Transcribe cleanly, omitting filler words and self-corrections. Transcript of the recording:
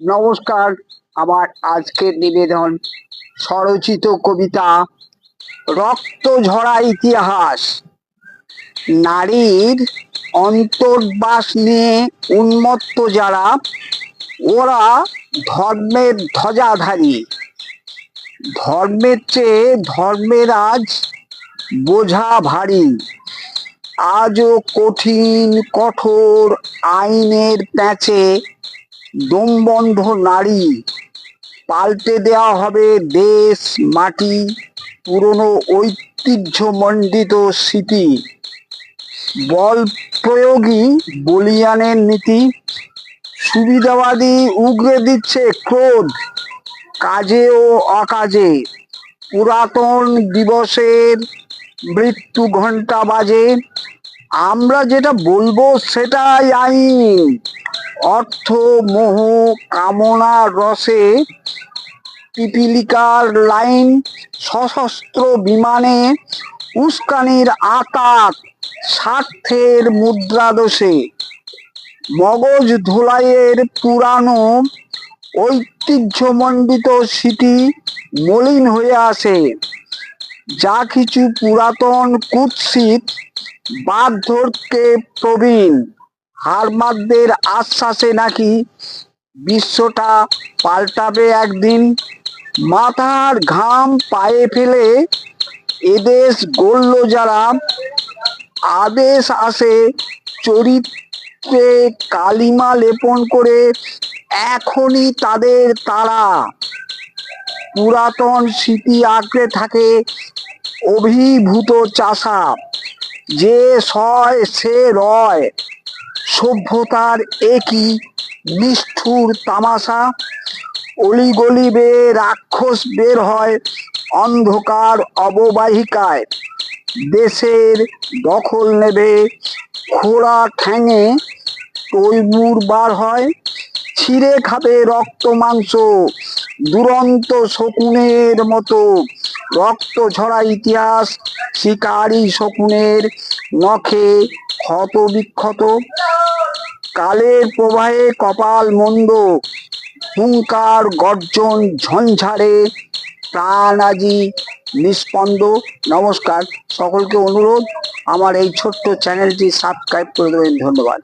নমস্কার। আমার আজকের নিবেদন স্বরচিত কবিতা রক্ত ঝরা ইতিহাস। নারীর অন্তর্বাস নিয়ে উন্মত্ত যারা, ওরা ধর্মের ধ্বজাধারী। ধর্মের চেয়ে ধর্মের আজ বোঝা ভারী। আজও কঠিন কঠোর আইনের প্যাঁচে দমবন্ধ নারী। পাল্টে দেওয়া হবে দেশ মাটি, পুরনো ঐতিহ্যমণ্ডিত স্মৃতি। বল প্রয়োগী বলিয়ানের নীতি, সুবিধাবাদী উগরে দিচ্ছে ক্রোধ কাজে ও অকাজে। পুরাতন দিবসের মৃত্যু ঘণ্টা বাজে, আমরা যেটা বলবো সেটাই আইন। অর্থ মোহ কামনার রসে পিপীলিকার লাইন, সশস্ত্র বিমানে উস্কানির আতাত স্বার্থের মুদ্রাদোষে। মগজ ধোলাইয়ের পুরানো ঐতিহ্যমণ্ডিত স্মৃতি মলিন হয়ে আসে। যা কিছু পুরাতন কুৎসিত বাদ ধরতে প্রবীণ। হারমাদদের আশ্বাসে নাকি বিশ্বটা পাল্টাবে একদিন। মাথার ঘাম পায়ে ফেলে এদেশ গড়ল যারা, আদেশ আসে চরিত্রে কালিমা লেপন করে এখনই তাদের তারা। পুরাতন স্মৃতি আঁকড়ে থাকে অভিভূত চাষা, যে সয় সে রয়। সভ্যতার একই নিষ্ঠুর তামাশা। অলিগলি বেয়ে রাক্ষস বের হয় অন্ধকার অববাহিকায়। দেশের দখল নেবে খোঁড়া ঠ্যাঙে তৈমুর বার হয়। ছিঁড়ে খাবে রক্ত মাংস দুরন্ত শকুনের মতো। রক্ত ঝরা ইতিহাস শিকারী শকুনের নখে ক্ষত বিক্ষত। কালের প্রবাহে কপাল মন্দ, হুঙ্কার গর্জন ঝঞ্ঝারে প্রাণ আজি নিস্পন্দ। নমস্কার, সকলকে অনুরোধ আমার এই ছোট্ট চ্যানেলটি সাবস্ক্রাইব করে দেবেন। ধন্যবাদ।